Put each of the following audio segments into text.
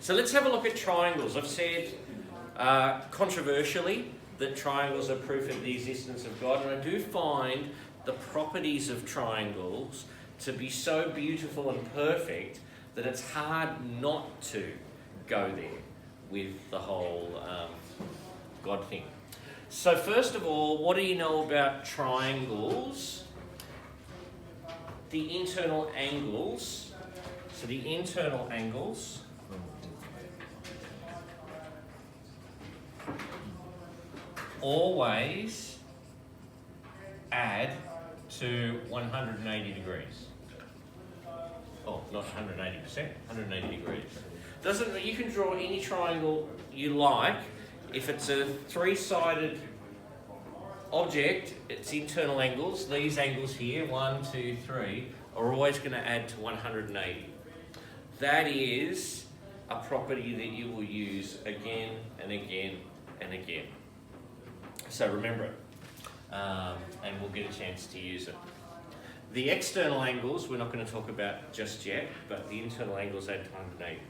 So let's have a look at triangles. I've said controversially that triangles are proof of the existence of God, and I do find the properties of triangles to be so beautiful and perfect that it's hard not to go there with the whole God thing. So first of all, what do you know about triangles? The internal angles. So the internal angles always add to 180 degrees. Oh, not 180%, 180 degrees. You can draw any triangle you like. If it's a three-sided object, its internal angles, these angles here, 1, 2, 3, are always going to add to 180. That is a property that you will use again and again and again. So remember it, and we'll get a chance to use it. The external angles we're not going to talk about just yet, but the internal angles add to 180.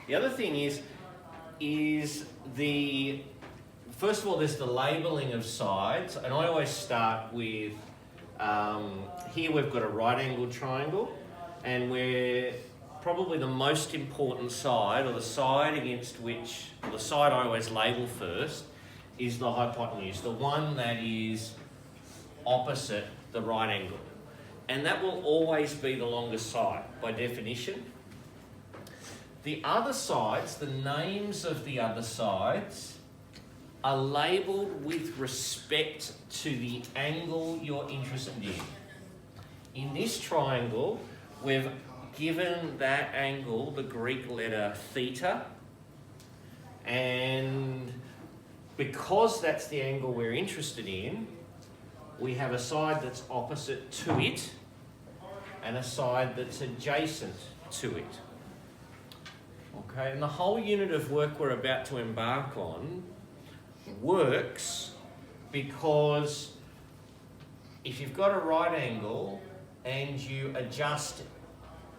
The other thing is first of all, there's the labelling of sides, and I always start with, here we've got a right-angled triangle, and we're probably the most important side, or the side against which, or the side I always label first, is the hypotenuse, the one that is opposite the right angle. And that will always be the longest side, by definition. The other sides, the names of the other sides, are labelled with respect to the angle you're interested in. In this triangle, we've given that angle the Greek letter theta, and because that's the angle we're interested in, we have a side that's opposite to it and a side that's adjacent to it. Okay, and the whole unit of work we're about to embark on works because if you've got a right angle and you adjust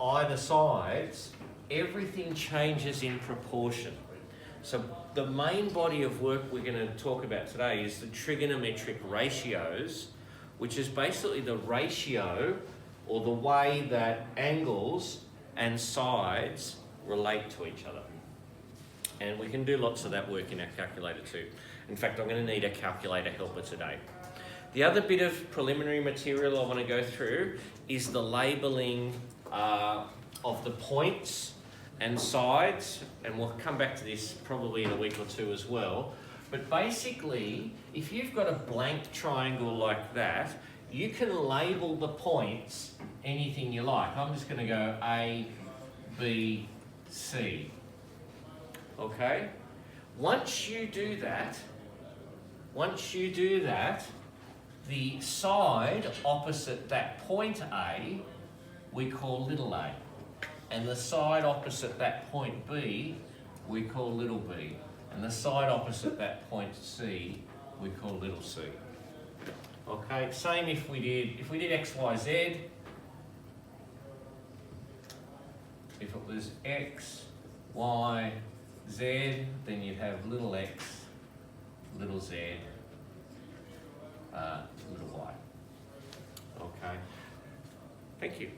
either sides, everything changes in proportion. So the main body of work we're going to talk about today is the trigonometric ratios, which is basically the ratio or the way that angles and sides relate to each other. And we can do lots of that work in our calculator too. In fact, I'm going to need a calculator helper today. The other bit of preliminary material I want to go through is the labelling of the points and sides, and we'll come back to this probably in a week or two as well. But basically, if you've got a blank triangle like that, you can label the points anything you like. I'm just going to go A, B, C. Okay? Once you do that, the side opposite that point A, we call little a. And the side opposite that point B, we call little b. And the side opposite that point C, we call little c. Okay, same if we did x, y, z. If it was x, y, z, then you'd have little x, little z, little y. Okay, thank you.